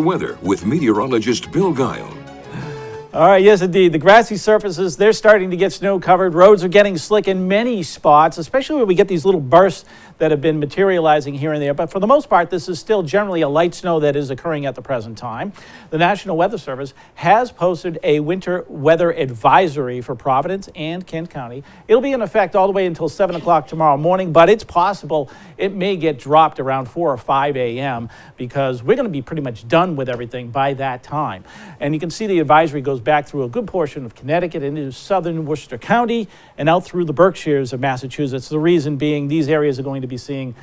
Weather with meteorologist Bill Guile. All right, yes, indeed. The grassy surfaces, they're starting to get snow covered. Roads are getting slick in many spots, especially when we get these little bursts that have been materializing here and there. But for the most part, this is still generally a light snow that is occurring at the present time. The National Weather Service has posted a winter weather advisory for Providence and Kent County. It'll be in effect all the way until 7 o'clock tomorrow morning, but it's possible it may get dropped around 4 or 5 a.m. because we're going to be pretty much done with everything by that time. And you can see the advisory goes back through a good portion of Connecticut into southern Worcester County and out through the Berkshires of Massachusetts. The reason being these areas are going to be seeing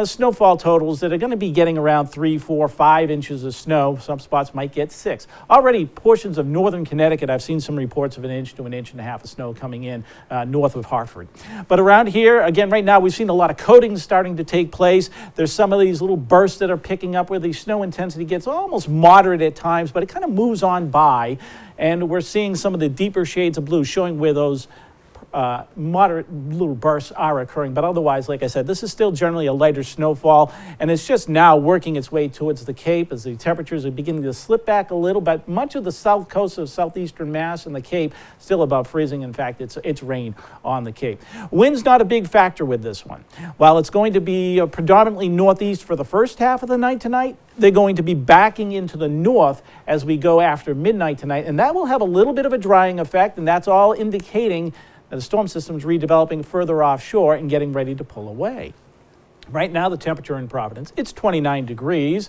snowfall totals that are going to be getting around 3, 4, 5 inches of snow. Some spots might get 6. Already portions of northern Connecticut, I've seen some reports of 1 inch to 1.5 inches of snow coming in north of Hartford. But around here, again, right now, we've seen a lot of coatings starting to take place. There's some of these little bursts that are picking up where the snow intensity gets almost moderate at times, but it kind of moves on by. And we're seeing some of the deeper shades of blue showing where those moderate little bursts are occurring. But otherwise, like I said, this is still generally a lighter snowfall, and it's just now working its way towards the Cape as the temperatures are beginning to slip back a little. But much of the south coast of southeastern Mass and the Cape still above freezing. In fact, it's rain on the Cape. Wind's not a big factor with this one. While it's going to be predominantly northeast for the first half of the night tonight, they're going to be backing into the north as we go after midnight tonight, and that will have a little bit of a drying effect, and that's all indicating that the storm system is redeveloping further offshore and getting ready to pull away. Right now, the temperature in Providence, it's 29 degrees,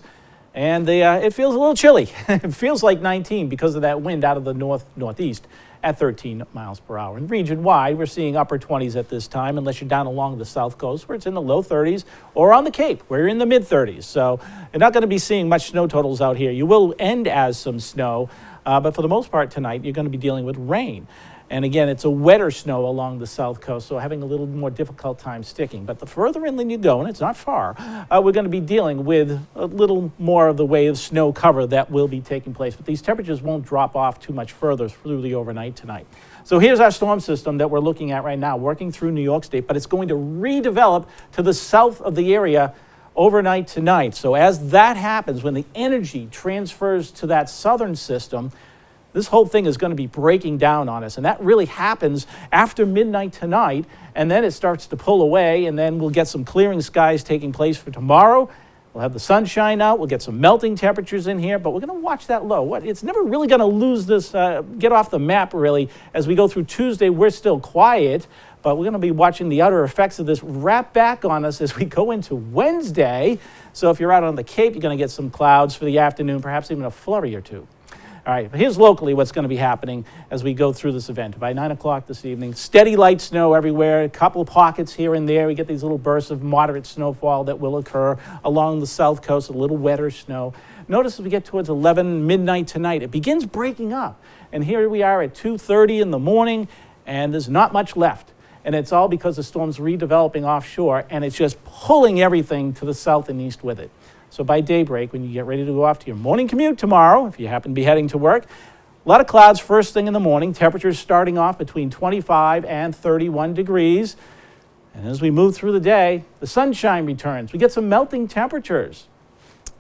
and it feels a little chilly. It feels like 19 because of that wind out of the northeast at 13 miles per hour. And region-wide, we're seeing upper 20s at this time, unless you're down along the south coast where it's in the low 30s, or on the Cape where you're in the mid-30s. So you're not going to be seeing much snow totals out here. You will end as some snow, but for the most part tonight, you're going to be dealing with rain. And again, it's a wetter snow along the south coast, so having a little more difficult time sticking. But the further inland you go, and it's not far, we're going to be dealing with a little more of the way of snow cover that will be taking place. But these temperatures won't drop off too much further through the overnight tonight. So here's our storm system that we're looking at right now, working through New York State, but it's going to redevelop to the south of the area overnight tonight. So as that happens, when the energy transfers to that southern system, this whole thing is going to be breaking down on us, and that really happens after midnight tonight, and then it starts to pull away, and then we'll get some clearing skies taking place for tomorrow. We'll have the sunshine out, we'll get some melting temperatures in here, but we're going to watch that low. It's never really going to lose this, get off the map really. As we go through Tuesday, we're still quiet, but we're going to be watching the outer effects of this wrap back on us as we go into Wednesday. So if you're out on the Cape, you're going to get some clouds for the afternoon, perhaps even a flurry or two. All right, here's locally what's going to be happening as we go through this event. By 9 o'clock this evening, steady light snow everywhere, a couple of pockets here and there. We get these little bursts of moderate snowfall that will occur along the south coast, a little wetter snow. Notice as we get towards 11 midnight tonight, it begins breaking up. And here we are at 2:30 in the morning, and there's not much left. And it's all because the storm's redeveloping offshore, and it's just pulling everything to the south and east with it. So by daybreak, when you get ready to go off to your morning commute tomorrow, if you happen to be heading to work, a lot of clouds first thing in the morning, temperatures starting off between 25 and 31 degrees. And as we move through the day, the sunshine returns. We get some melting temperatures.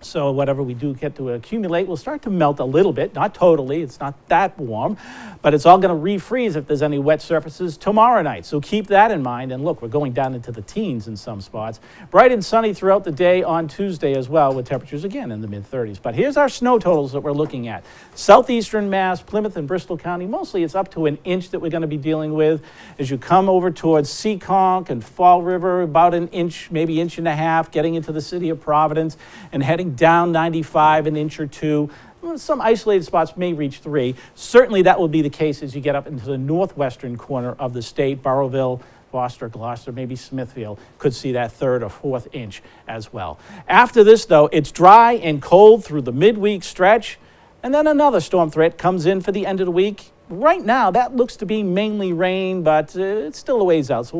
So whatever we do get to accumulate will start to melt a little bit, not totally, it's not that warm, but it's all going to refreeze if there's any wet surfaces tomorrow night. So keep that in mind. And look, we're going down into the teens in some spots. Bright and sunny throughout the day on Tuesday as well, with temperatures again in the mid-30s. But here's our snow totals that we're looking at. Southeastern Mass, Plymouth and Bristol County, mostly it's up to 1 inch that we're going to be dealing with. As you come over towards Seekonk and Fall River, about 1 inch, maybe 1.5 inches, getting into the city of Providence and heading down 95, 1 inch or 2. Some isolated spots may reach 3. Certainly that will be the case as you get up into the northwestern corner of the state. Burrowville, Gloucester, maybe Smithfield could see that 3rd or 4th inch as well. After this, though, it's dry and cold through the midweek stretch, and then another storm threat comes in for the end of the week. Right now, that looks to be mainly rain, but it's still a ways out. So